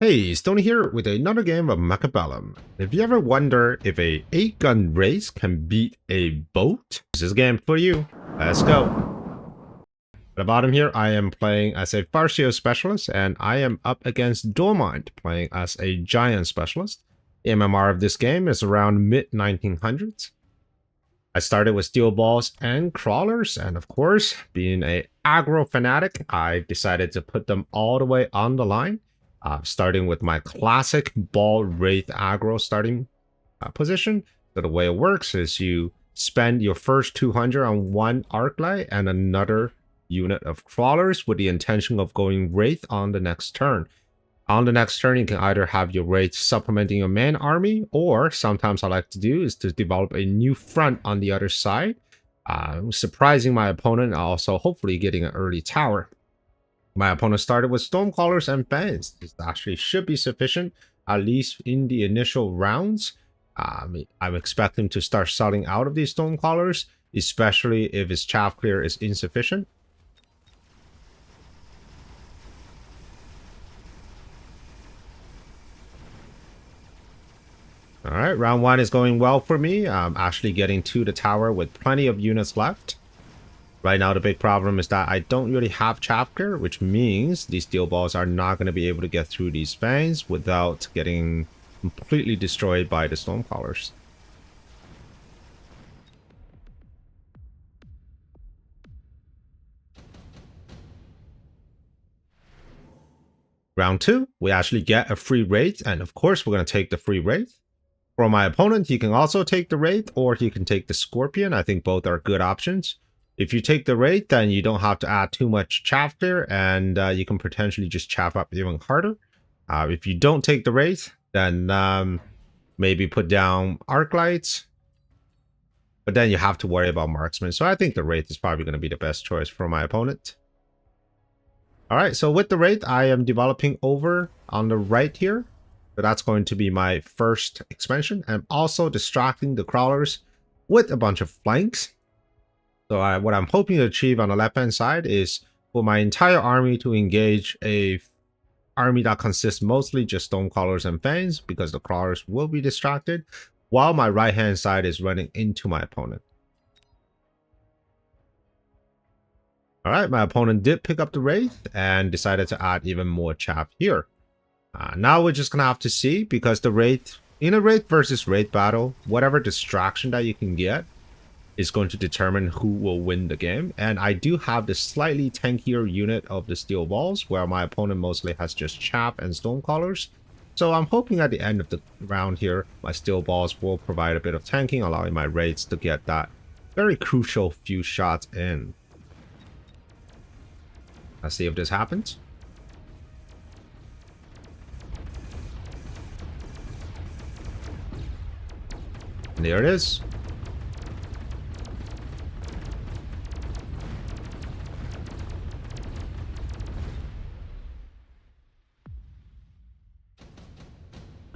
Hey, Stoney here with another game of Mechabellum. If you ever wonder if a 8-gun race can beat a boat, this is a game for you. Let's go. At the bottom here, I am playing as a Farseer specialist, and I am up against Dormont, playing as a giant specialist. The MMR of this game is around mid-1900s. I started with steel balls and crawlers, and of course, being a aggro fanatic, I decided to put them all the way on the line. Starting with my classic ball wraith aggro starting position. So the way it works is you spend your first 200 on one arc light and another unit of crawlers with the intention of going wraith on the next turn. On the next turn, you can either have your wraith supplementing your main army, or sometimes I like to do is to develop a new front on the other side, surprising my opponent, also hopefully getting an early tower. My opponent started with Stormcrawlers and Fans. This actually should be sufficient, at least in the initial rounds. I'm expecting to start selling out of these Stormcrawlers, especially if his chaff clear is insufficient. Alright, round one is going well for me. I'm actually getting to the tower with plenty of units left. Right now, the big problem is that I don't really have chaff clear, which means these steel balls are not going to be able to get through these fangs without getting completely destroyed by the Stormcrawlers. Round two, we actually get a free wraith, and of course, we're going to take the free wraith. For my opponent, he can also take the wraith, or he can take the scorpion. I think both are good options. If you take the wraith, then you don't have to add too much chaff clear, and you can potentially just chaff up even harder. If you don't take the wraith, then maybe put down arc lights, but then you have to worry about marksman. So I think the wraith is probably going to be the best choice for my opponent. All right, so with the wraith, I am developing over on the right here. So that's going to be my first expansion. I'm also distracting the crawlers with a bunch of flanks. So what I'm hoping to achieve on the left-hand side is for my entire army to engage a army that consists mostly just Stormcrawlers and Fangs, because the crawlers will be distracted, while my right-hand side is running into my opponent. Alright, my opponent did pick up the Wraith and decided to add even more chaff here. Now we're just going to have to see, because the Wraith, in a Wraith versus Wraith battle, whatever distraction that you can get is going to determine who will win the game. And I do have the slightly tankier unit of the steel balls, where my opponent mostly has just chaff and Stormcrawlers. So I'm hoping at the end of the round here, my steel balls will provide a bit of tanking, allowing my wraiths to get that very crucial few shots in. Let's see if this happens. And there it is.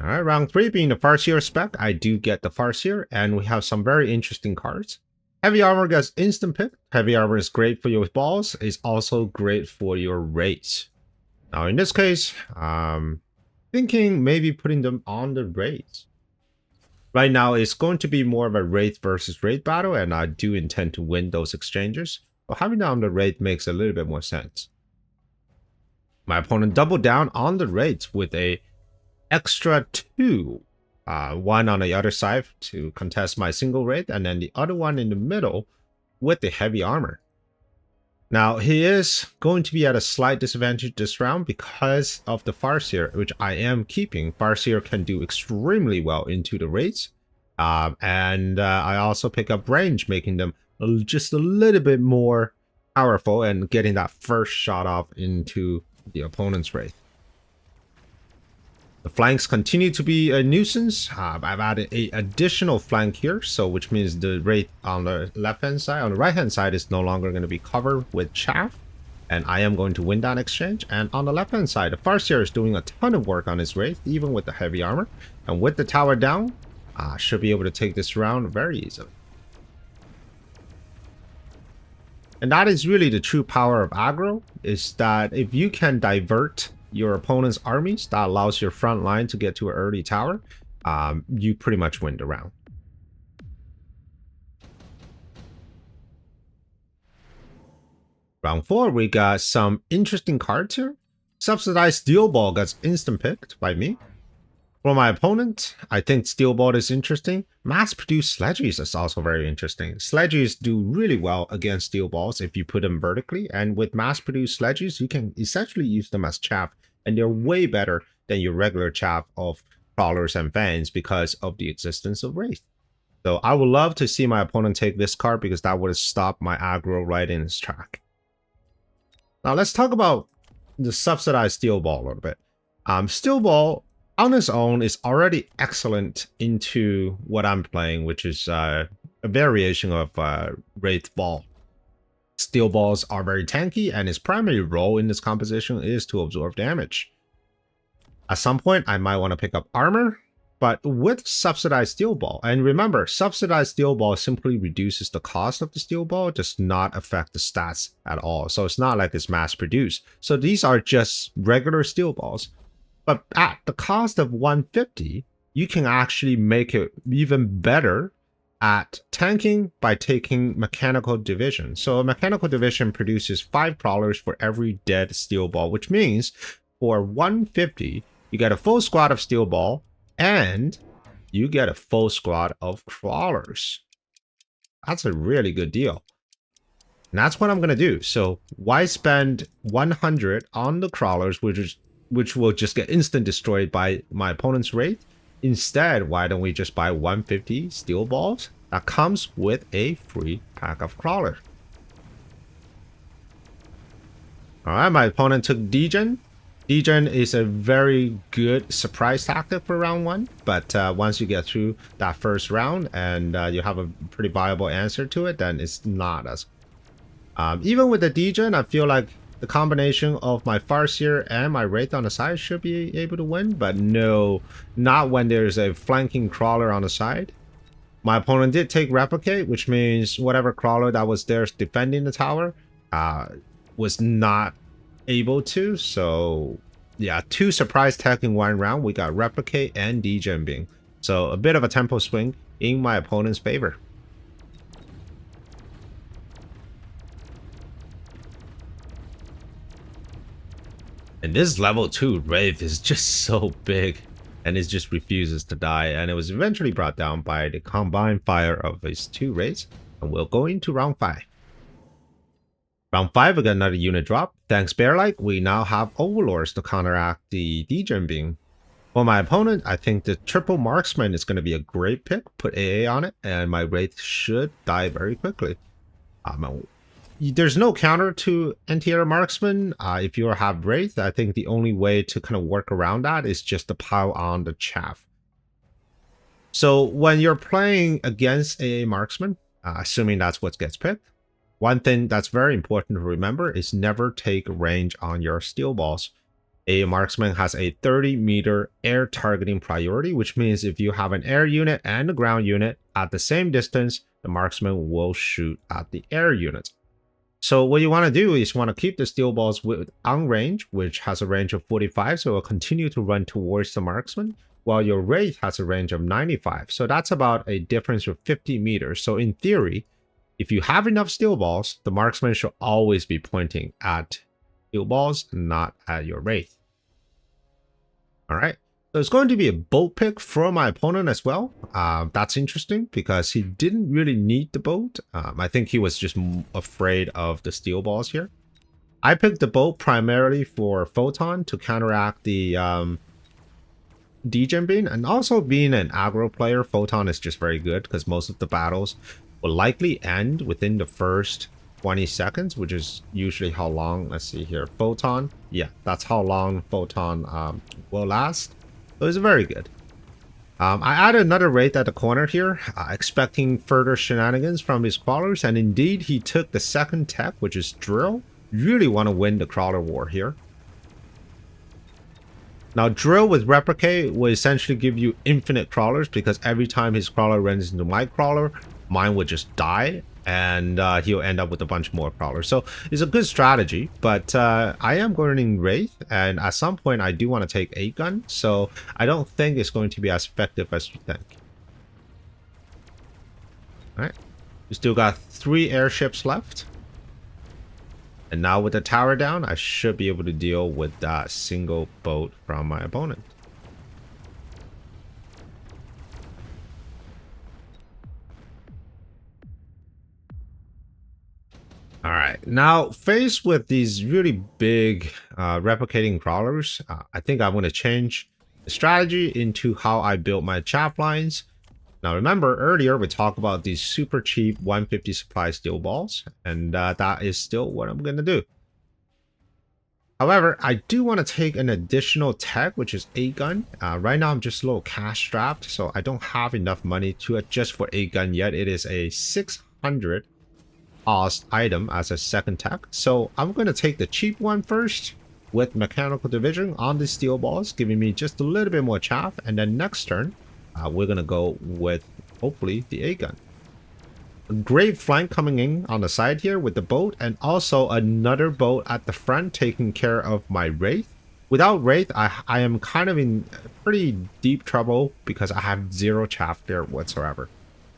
Alright, round 3 being the Farseer spec, I do get the Farseer, and we have some very interesting cards. Heavy Armor gets instant pick. Heavy Armor is great for your balls, it's also great for your wraiths. Now in this case, thinking maybe putting them on the wraiths. Right now it's going to be more of a wraith versus wraith battle, and I do intend to win those exchanges. But having them on the wraith makes a little bit more sense. My opponent doubled down on the wraiths with a extra 2, one on the other side to contest my single wraith, and then the other one in the middle with the heavy armor. Now he is going to be at a slight disadvantage this round because of the Farseer, which I am keeping. Farseer can do extremely well into the wraiths, and I also pick up range, making them just a little bit more powerful and getting that first shot off into the opponent's wraith. The flanks continue to be a nuisance. I've added an additional flank here, so which means the wraith on the left-hand side, on the right-hand side is no longer going to be covered with chaff, and I am going to win that exchange. And on the left-hand side, the Farseer is doing a ton of work on his wraith, even with the heavy armor, and with the tower down, should be able to take this round very easily. And that is really the true power of aggro, is that if you can divert your opponent's armies, that allows your front line to get to an early tower, you pretty much win the round. Round 4, we got some interesting cards here. Subsidized Steel Ball gets instant picked by me. For my opponent, I think Steel Ball is interesting. Mass-produced Sledges is also very interesting. Sledges do really well against Steel Balls if you put them vertically, and with mass-produced Sledges, you can essentially use them as chaff, and they're way better than your regular chaff of Crawlers and Fans because of the existence of Wraith. So I would love to see my opponent take this card because that would have stopped my aggro right in its track. Now let's talk about the Subsidized Steel Ball a little bit. Steel Ball on its own is already excellent into what I'm playing, which is a variation of Wraith Ball. Steel Balls are very tanky, and its primary role in this composition is to absorb damage. At some point, I might want to pick up armor, but with Subsidized Steel Ball, and remember, Subsidized Steel Ball simply reduces the cost of the Steel Ball, does not affect the stats at all. So it's not like it's mass-produced. So these are just regular Steel Balls. But at the cost of 150, you can actually make it even better at tanking by taking Mechanical Division. So a Mechanical Division produces 5 crawlers for every dead Steel Ball, which means for 150, you get a full squad of Steel Ball, and you get a full squad of crawlers. That's a really good deal. And that's what I'm going to do. So why spend 100 on the crawlers, which will just get instant destroyed by my opponent's Wraith? Instead, why don't we just buy 150 Steel Balls that comes with a free pack of crawler? Alright, my opponent took Degen. Degen is a very good surprise tactic for round 1, but once you get through that first round and you have a pretty viable answer to it, then it's not as... even with the Degen, I feel like the combination of my Farseer and my Wraith on the side should be able to win, but no, not when there's a flanking crawler on the side. My opponent did take Replicate, which means whatever crawler that was there defending the tower was not able to. So yeah, 2 surprise tech in 1 round. We got Replicate and Degen being. So a bit of a tempo swing in my opponent's favor. And this level 2 Wraith is just so big, and it just refuses to die, and it was eventually brought down by the combined fire of his 2 Wraiths, and we'll go into round 5. Round 5, we got another unit drop. Thanks Bearlight, we now have Overlords to counteract the Degen being. For my opponent, I think the triple marksman is going to be a great pick. Put AA on it, and my Wraith should die very quickly. There's no counter to anti-air marksman. If you have Wraith, I think the only way to kind of work around that is just to pile on the chaff. So when you're playing against AA marksman, assuming that's what gets picked, one thing that's very important to remember is never take range on your Steel Balls. AA marksman has a 30-meter air targeting priority, which means if you have an air unit and a ground unit at the same distance, the marksman will shoot at the air unit. So what you want to do is you want to keep the Steel Balls on range, which has a range of 45, so it will continue to run towards the marksman, while your Wraith has a range of 95. So that's about a difference of 50 meters. So in theory, if you have enough Steel Balls, the marksman should always be pointing at Steel Balls, not at your Wraith. Alright, so it's going to be a bolt pick for my opponent as well. That's interesting because he didn't really need the bolt. I think he was just afraid of the Steel Balls here. I picked the bolt primarily for Photon to counteract the Degen beam, and also being an aggro player, Photon is just very good because most of the battles will likely end within the first 20 seconds, which is usually how long, let's see here, Photon. Yeah, that's how long Photon will last. So it's very good. I added another Wraith at the corner here, expecting further shenanigans from his crawlers, and indeed he took the second tech, which is Drill. Really want to win the crawler war here. Now Drill with Replicate will essentially give you infinite crawlers because every time his crawler runs into my crawler, mine would just die and he'll end up with a bunch more crawlers. So it's a good strategy, but I am going in Wraith, and at some point I do want to take 8-gun, so I don't think it's going to be as effective as you think. Alright, we still got 3 airships left. And now with the tower down, I should be able to deal with that single boat from my opponent. Alright, now faced with these really big replicating crawlers, I think I'm going to change the strategy into how I build my chaff lines. Now remember, earlier we talked about these super cheap 150 supply steel balls, and that is still what I'm going to do. However, I do want to take an additional tech, which is 8-gun. Right now I'm just a little cash strapped, so I don't have enough money to adjust for 8-gun yet. It is a 600 cost item as a second tech. So I'm going to take the cheap one first with mechanical division on the steel balls, giving me just a little bit more chaff, and then next turn we're gonna go with hopefully the 8-gun. A great flank coming in on the side here with the boat, and also another boat at the front taking care of my Wraith. Without Wraith, I am kind of in pretty deep trouble because I have 0 chaff clear whatsoever.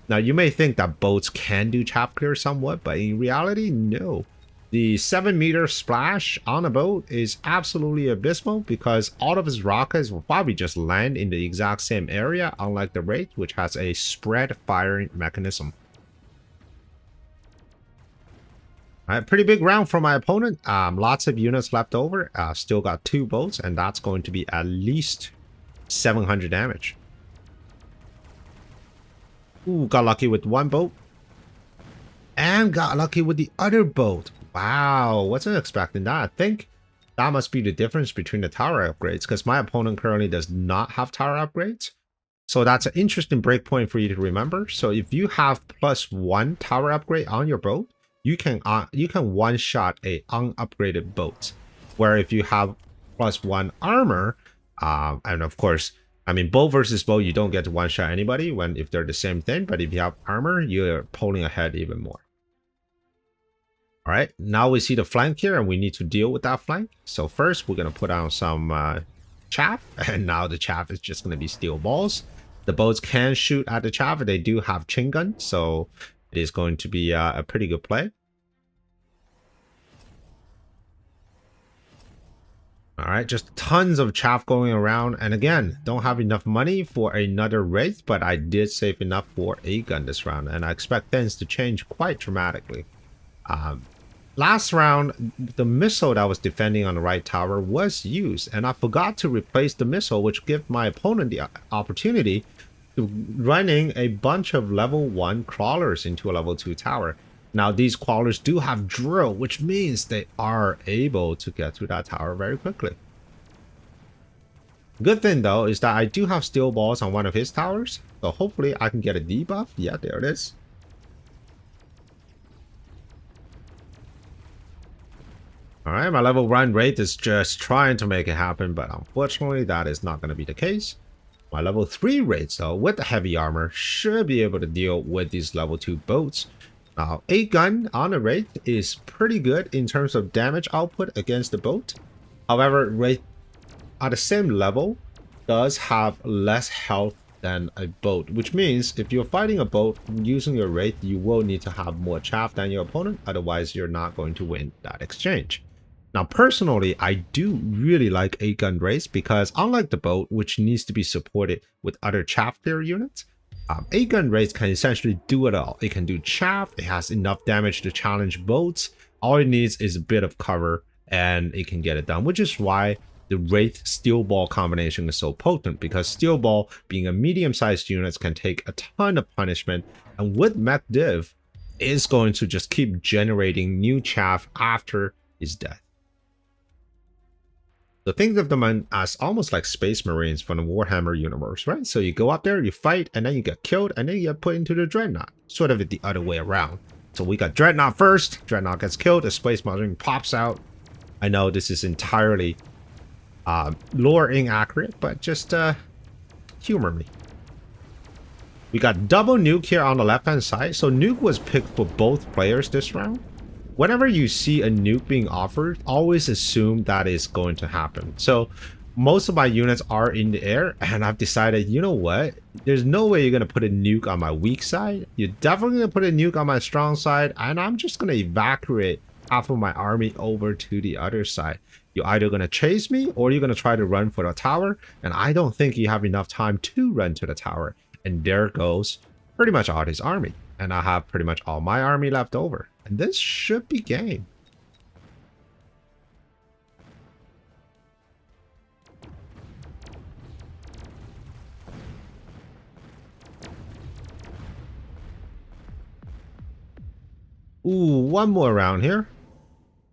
Now you may think that boats can do chaff clear somewhat, but in reality, no. The 7-meter splash on a boat is absolutely abysmal because all of his rockets will probably just land in the exact same area, unlike the Wraith, which has a spread firing mechanism. Alright, pretty big round for my opponent. Lots of units left over. Still got 2 boats, and that's going to be at least 700 damage. Ooh, got lucky with 1 boat. And got lucky with the other boat. Wow, wasn't expecting that. I think that must be the difference between the tower upgrades, because my opponent currently does not have tower upgrades. So that's an interesting breakpoint for you to remember. So if you have +1 tower upgrade on your boat, you can one-shot a unupgraded boat. Where if you have +1 armor, and of course, I mean, bow versus bow, you don't get to one-shot anybody if they're the same thing. But if you have armor, you're pulling ahead even more. All right, now we see the flank here, and we need to deal with that flank. So first, we're going to put on some chaff, and now the chaff is just going to be steel balls. The boats can shoot at the chaff, and they do have chain gun, so it is going to be a pretty good play. All right, just tons of chaff going around, and again, don't have enough money for another Wraith, but I did save enough for a gun this round, and I expect things to change quite dramatically. Last round, the missile that was defending on the right tower was used, and I forgot to replace the missile, which gave my opponent the opportunity to running a bunch of level 1 crawlers into a level 2 tower. Now, these crawlers do have drill, which means they are able to get to that tower very quickly. Good thing, though, is that I do have steel balls on one of his towers, so hopefully I can get a debuff. Yeah, there it is. Alright, my level 1 Wraith is just trying to make it happen, but unfortunately that is not going to be the case. My level 3 Wraiths, though, with the heavy armor, should be able to deal with these level 2 boats. Now, 8-gun on a Wraith is pretty good in terms of damage output against the boat. However, Wraith at the same level does have less health than a boat, which means if you're fighting a boat using your Wraith, you will need to have more chaff than your opponent, otherwise you're not going to win that exchange. Now, personally, I do really like 8-gun Wraiths because unlike the boat, which needs to be supported with other chaff clear units, 8-gun Wraiths can essentially do it all. It can do chaff, it has enough damage to challenge boats, all it needs is a bit of cover, and it can get it done, which is why the Wraith Steel Ball combination is so potent, because Steel Ball, being a medium-sized unit, can take a ton of punishment, and with Mech Div, is going to just keep generating new chaff after his death. So think of them as almost like Space Marines from the Warhammer universe, right? So you go up there, you fight, and then you get killed, and then you get put into the Dreadnought. Sort of the other way around. So we got Dreadnought first, Dreadnought gets killed, the Space Marine pops out. I know this is entirely lore inaccurate, but just humor me. We got double nuke here on the left-hand side. So nuke was picked for both players this round. Whenever you see a nuke being offered, always assume that is going to happen. So most of my units are in the air, and I've decided, you know what? There's no way you're going to put a nuke on my weak side. You're definitely going to put a nuke on my strong side, and I'm just going to evacuate half of my army over to the other side. You're either going to chase me, or you're going to try to run for the tower, and I don't think you have enough time to run to the tower. And there goes pretty much all his army, and I have pretty much all my army left over. And this should be game. Ooh, one more round here.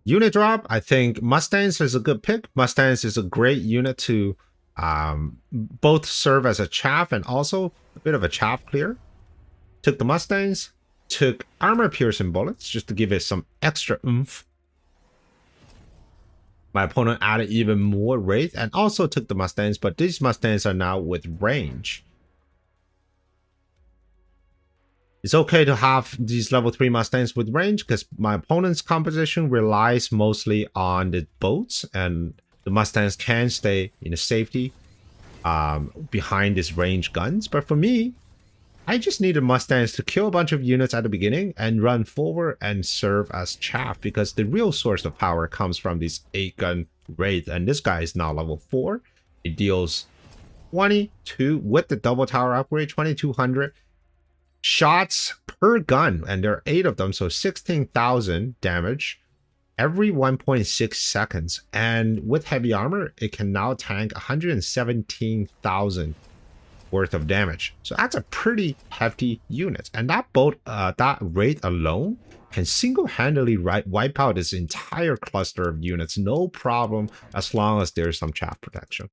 Unit drop, I think Mustangs is a good pick. Mustangs is a great unit to both serve as a chaff and also a bit of a chaff clear. Took the Mustangs, took armor piercing bullets just to give it some extra oomph. My opponent added even more Wraith and also took the Mustangs, but these Mustangs are now with range. It's okay to have these level 3 Mustangs with range because my opponent's composition relies mostly on the boats, and the Mustangs can stay in a safety behind these range guns. But for me, I just needed Mustangs to kill a bunch of units at the beginning and run forward and serve as chaff, because the real source of power comes from these 8-gun Wraith, and this guy is now level 4. It deals 22 with the double tower upgrade, 2200 shots per gun, and there are 8 of them, so 16,000 damage every 1.6 seconds. And with heavy armor, it can now tank 117,000 worth of damage. So that's a pretty hefty unit, and that boat, that Wraith alone can single-handedly wipe out this entire cluster of units, no problem, as long as there's some chaff protection.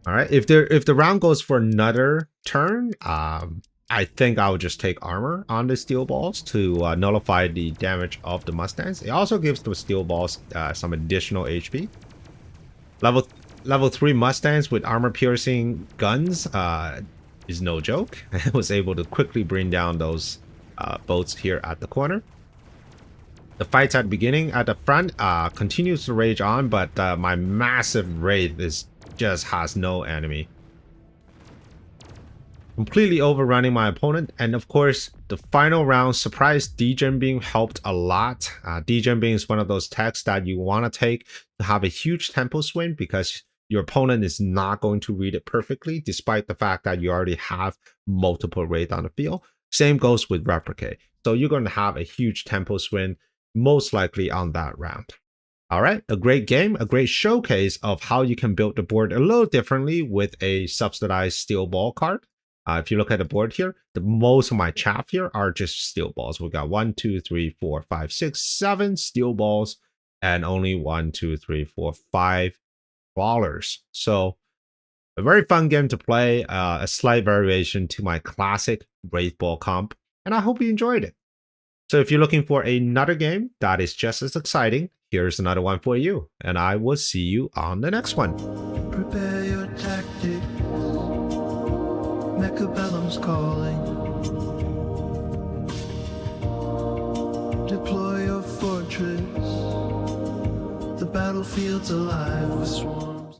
All right, if the round goes for another turn, I think I would just take armor on the steel balls to nullify the damage of the Mustangs. It also gives the steel balls some additional HP. Level 3 Mustangs with armor piercing guns is no joke. I was able to quickly bring down those boats here at the corner. The fights at the beginning at the front continues to rage on, but my massive Wraith just has no enemy. Completely overrunning my opponent, and of course the final round, surprise degen being helped a lot. Degen being is one of those techs that you want to take to have a huge tempo swing, because your opponent is not going to read it perfectly, despite the fact that you already have multiple Wraith on the field. Same goes with replicate, so you're going to have a huge tempo swing most likely on that round. All right, a great game, a great showcase of how you can build the board a little differently with a subsidized steel ball card. If you look at the board here, most of my chaff here are just steel balls. We got 1, 2, 3, 4, 5, 6, 7 steel balls, and only 1, 2, 3, 4, 5 ballers. So a very fun game to play, a slight variation to my classic Wraith Ball comp, and I hope you enjoyed it. So if you're looking for another game that is just as exciting, here's another one for you, and I will see you on the next one. Prepare your tactics. Mechabellum's calling. Deploy your fortress. The battlefield's alive with swarms.